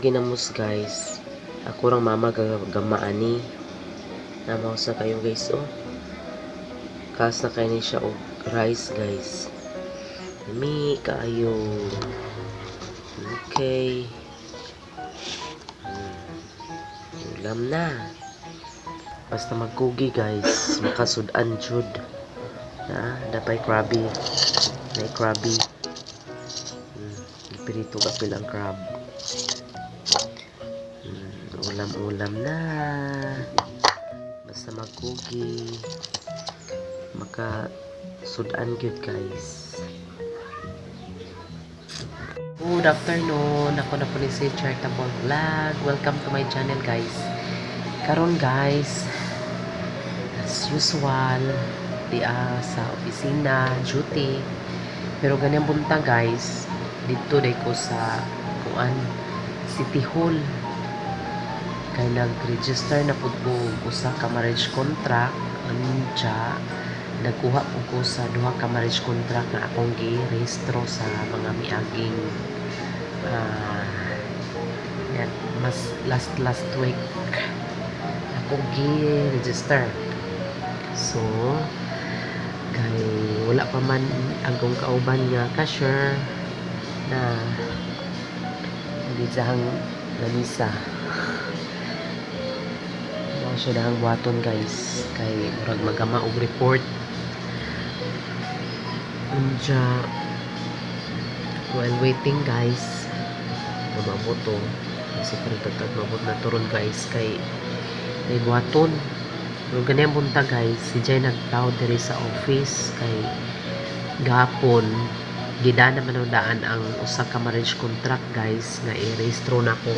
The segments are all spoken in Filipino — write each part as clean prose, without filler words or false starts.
ginamos guys. Ako rang mama gamaani. Namaw sa kayo guys oh. Kas na kayo siya og rice guys. Mi kayo. Okay. Ulam na. Basta magkugi guys, makasudan jud. Na, dapay krabi. May krabi. Pirito ka pilang crab. Ulam-ulam na. Basta magkugi. Makasudan gyud guys. Good afternoon. Ako na po ni si Charitable Vlog. Welcome to my channel guys. Karon guys, as usual, sa opisina, duty. Pero ganyan punta guys, dito day ko sa City Hall. Kaya nag-register na po ko usa ka marriage contract. Anja, nagkuha po ko sa duha ka marriage contract na akong gi-rehistro sa mga miaging mas last week akong gi-register. So kay wala pa man agong kauban nga cashier na nagitsahang lamisa. Mga siya dahang buhaton guys kay murag magama og report. Anja while waiting guys maboto kasi parang tatag mabot na turon guys kay may buhaton. Pero ganyan punta guys, si Jay nagtawag diri sa office kay gapon gida naman ang daan ang usa ka marriage contract guys nga i-rehistro na ko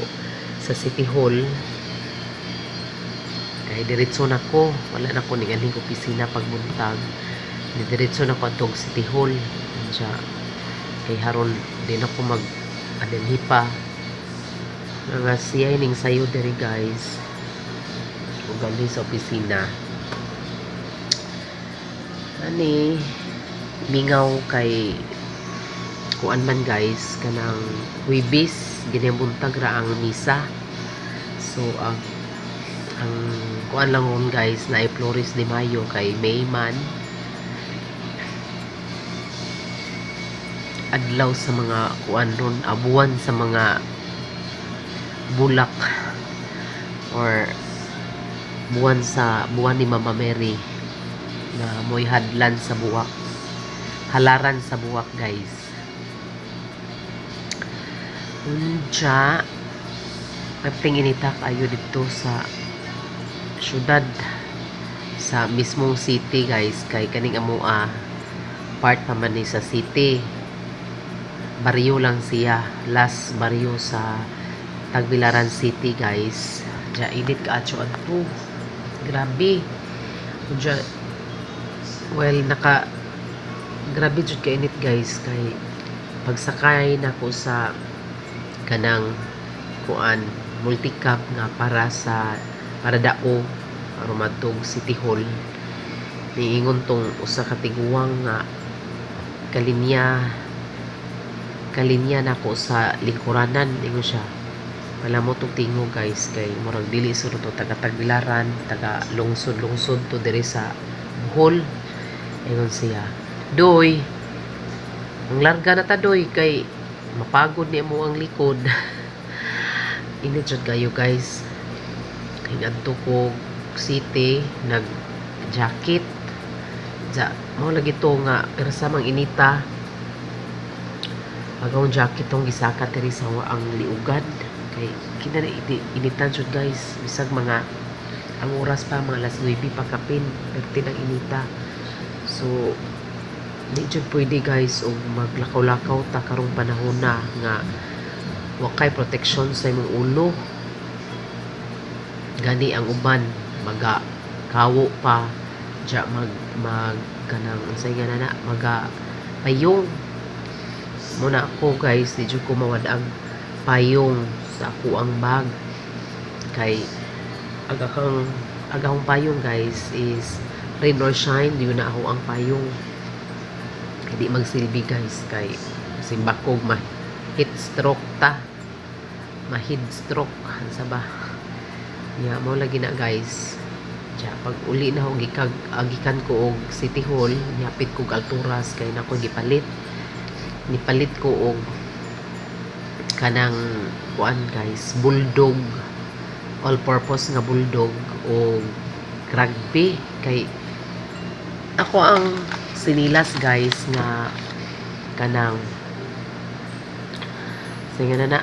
sa City Hall. Kay diretso na ko, wala na ko ningaling opisina pagbuntag. Diretso na ko atong City Hall. Diya kay haron din ako mag-adenhi pa. Nga siya ning sayo diri guys. Gali sa opisina. Ani mingaw kay kuan man guys kanang Huwebes ginambuntag ra ang misa. So ang kuan lang ron guys na ay Flores de Mayo kay May man adlaw sa mga kuan ron abuan sa mga bulak or buwan ni Mama Mary na moy hadlan sa buwak, halaran sa buwak guys. Unja pagting inita kayo dito sa syudad sa mismong city guys kay kaning amua part pa man ni sa city, baryo lang siya, last baryo sa Tagbilaran City guys. Diya init ka atyo adto. Grabe. Diya, well, grabe jud ka init guys kay pagsakay na ko sa kanang kuan multicab nga para dao arumadtog City Hall. Niingon tong usa ka tiguang nga kalinya na ko sa lingkuranan ingon siya. Wala mo itong tingo guys kay murag dili suro to taga Tagbilaran, taga lungsod to diri sa Bohol. Ayun siya, doy ang larga na ta doy kay mapagod ni mo ang likod. Init jud kayo guys kay ngadto ko city nag jacket mo lagi to nga pero sa mang inita agawong jacket tong gisaka diri sa ang liugan kay kinari initan jud guys bisag mga ang oras pa mga alas 9 pa kapin perti ng inita. So di jud pwede guys og maglakaw-lakaw ta karong panahon na nga wakay protection sa imong ulo. Gani ang uban maga kawo pa ja mag kanang unsay nga na maga payong muna ako guys di jud ko mawad ang payong sa ako ang bag kay agahong payong guys is rain or shine yun na ako ang payong hindi magsilbi guys kay simbakog ma heat stroke ta ma-head stroke sa ba. Ya mo lagi na guys. Diya, pag uli na ako gikan ko og City Hall, yapit kog alturas kay nako gipalit. Nipalit ko og kanang kuan guys, bulldog, all purpose nga bulldog o rugby kay ako ang sinilas guys nga kanang singa na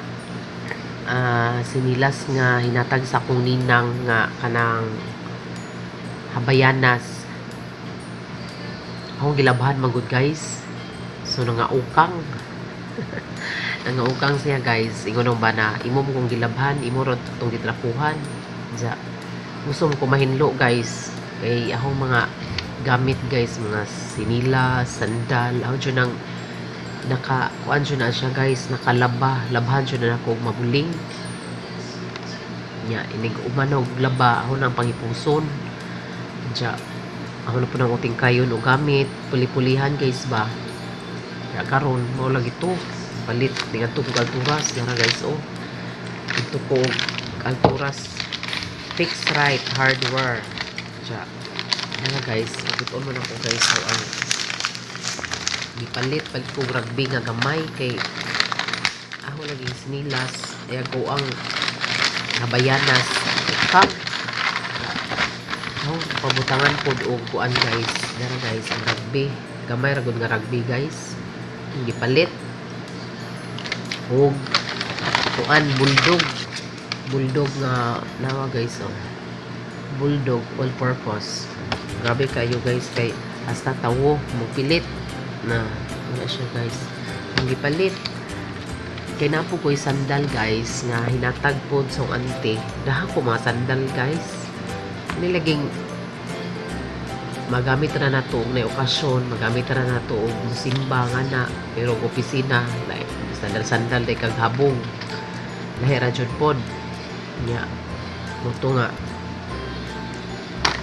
sinilas nga hinatag sa akong ninang nga kanang habayanas. Akong gilabhan man gud guys. So nangaukang nangaukang siya guys. Ingon ba na imo mo kong gilabhan, imo ro tong gitrapuhan. Ja. Gusto mo ko mahinlo guys. Kay akong mga gamit guys, mga sinilas, sandal, ako dyan nang kuan dyan na siya guys, labhan dyan na ako mabuling nya, inig umanog laba, ako nang pangipuson dyan, ako na po nang uting kayon o gamit, puli-pulihan guys ba, kaya karon mo lagi ito, palit, tingnan ito kong alturas, yan guys oh, ito po alturas, fixed right hardware dyan. Ano guys, ito mo na ko guys so ang gipalit ko rugby nga gamay kay ako laging sinilas ay ako ang habayanas kang pabutangan po o kuan guys dara guys ang rugby gamay ragod nga rugby guys gipalit o kuan bulldog nga nawa guys oh bulldog all purpose. Grabe kayo guys kay hasta tawo mo pilit na wala siya guys. Ang gipalit kay napo ko'y sandal guys nga hinatag pod sa ante. Daha ko mga sandal guys. Nilaging magamit ra nato og na okasyon, magamit ra nato og simba nga na pero opisina like sandal day kag habong. Lahi ra jud pod. Nya moto nga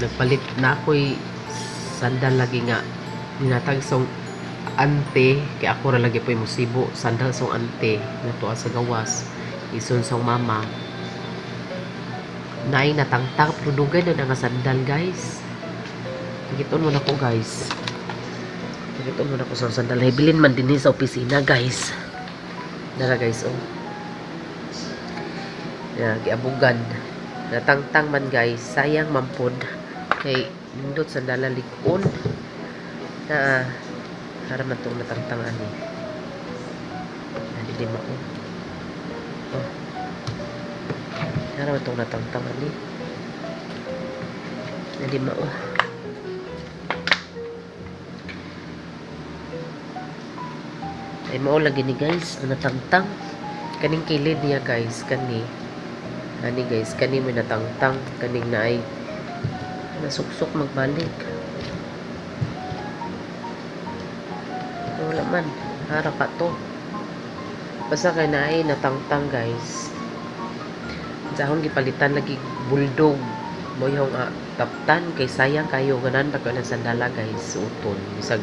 nagpalit na ako'y sandal lagi nga ninatag song ante kay ako ra lagi po'y musibo sandal song ante natuwa sa gawas ison song mama naay natangtang pero dugay na nga sandal guys giton mo na ko guys giton mo na ko sa sandal bilin man din sa opisina guys dara guys oh ya giabugan natangtang man guys sayang mampod kay nindot sa dalalikon na para man itong natangtang ani hindi mo oh para man itong natangtang ani hindi mo ay mao lagi ni guys ang natangtang kaning kilid niya guys kani guys kani may natangtang kaning naay nasuksok magbalik wala man harap ka to basta kay naay natangtang guys sa akong gipalitan lagi bulldog mo yung taptan kay sayang kayo ganan ba ko na sandala guys uton bisag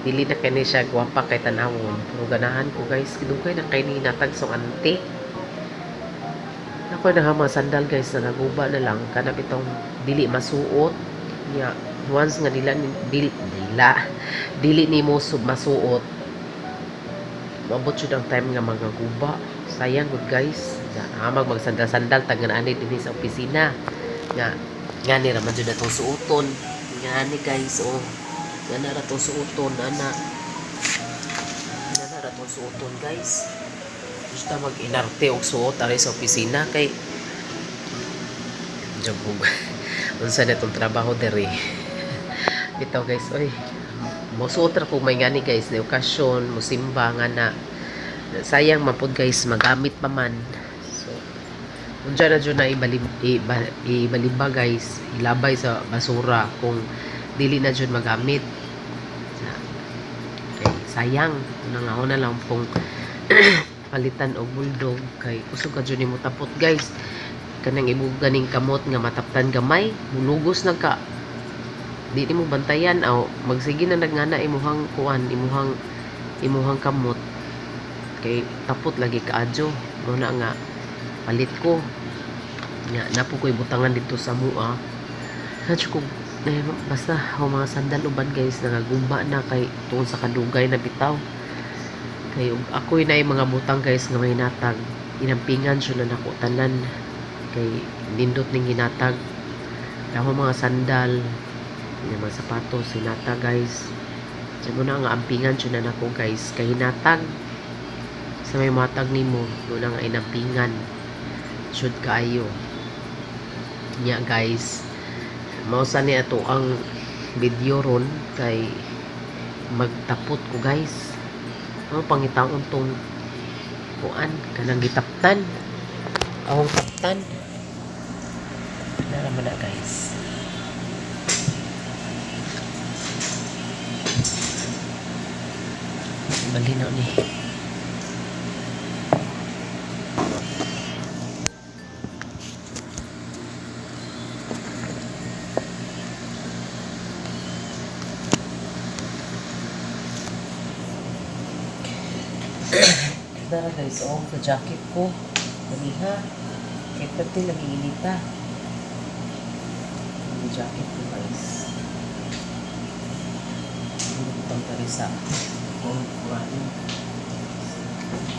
dili na kani siya gwapa kay tanawon pero ganahan ko guys kidugay na kay ni natag song ante ako na mga sandal guys na naguba na lang kanap itong dili masuot niya once nga dili ni mo masuot mabot yun ang time nga magaguba sayang good guys magsandal-sandal tagan ani din sa opisina nga ni raman dyan itong suoton nga ni guys oh nga na itong suoton nga na itong suoton guys basta mag-inarte og suot ari sa opisina kay jabog unsa na itong trabaho dere bitaw guys oy mosuot ra ko may ngani guys na okasyon musimba nga na sayang mapod guys magamit pa man so unsa na jud na ibalibba guys ilabay sa basura kung dili na jud magamit okay, sayang una lang pong palitan og bulldog kay kusog ka jud nimo tapot guys kanang ibuganing kamot nga mataptan gamay mulugos na ka di mo bantayan aw magsige na nagngana imuhang kuan imuhang kamot kay tapot lagi kaadyo mo na nga palit ko nya napo ko'y butangan dito sa mua kadyo ko basta ang mga sandal uban guys nagagumba na kay tuon sa kadugay na bitaw kay ako'y na mga butang guys nga may natag inampingan siya na nako tanan kay nindot ning hinatag ako mga sandal yung mga sapatos hinatag guys diyan mo na nga ampingan siya na nako guys kay hinatag sa may matag nimo doon na nga inampingan should kaayo nya guys mausa ni ato ang video ron kay magtapot ko guys ang pangitaon tong kuan kanang gitaptan ahong taptan na naman na guys malinaw ni Dara guys, sa jacket ko. Dali ha. Kaya pati lagi inita. Ang jacket ko guys. Itong tarisa. Kurado.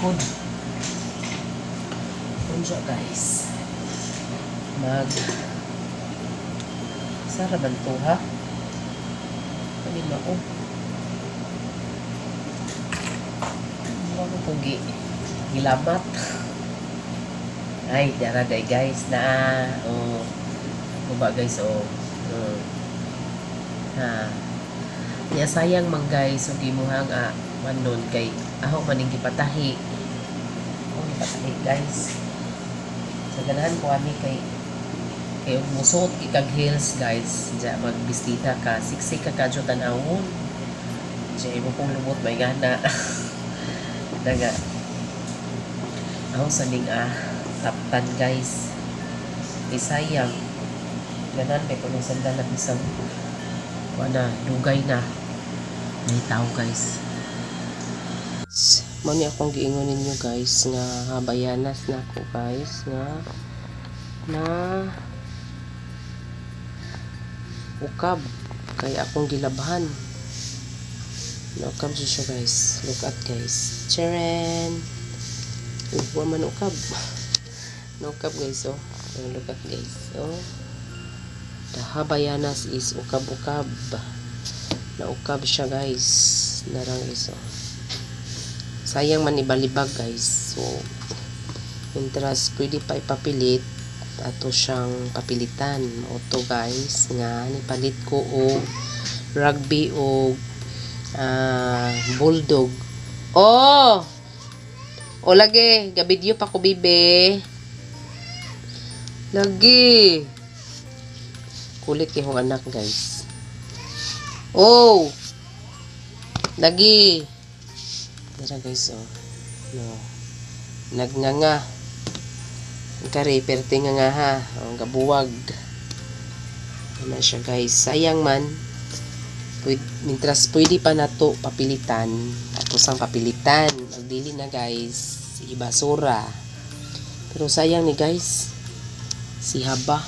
Kun siya guys. Saraban to ha. Palima ko. Ano kung gilamat ay dara day guys na ba guys niya sayang man guys ug imuhang manon kay aho maning gipatahi guys sa ganahan ko ani kay ug musuot kag heels guys ja magbistita ka siksik ka kadyo tan-awon ja imo pong lumot may gana daga ako saning taptan guys isayang ganan kay kung sandal na isang wala dugay na may tao guys mani akong giingon ninyo guys nga habayanas na ako guys nga na ukab kay akong gilabhan ukab siya guys look at guys charan huwag man ukab ukab guys look at guys the habayanas is ukab na ukab siya guys narang guys sayang man ibalibag guys so interest pwede pa ipapilit ato siyang papilitan auto guys nga nipalit ko o rugby o bulldog o lagi gabidyo pa ko bibe lagi kulit kay hong anak guys lagi dara guys no nagnganga kare perte nga ha gabuwag na siya guys sayang man mintras pwede pa nato papilitan ato sang papilitan magdili na guys ibasura pero sayang ni guys si haba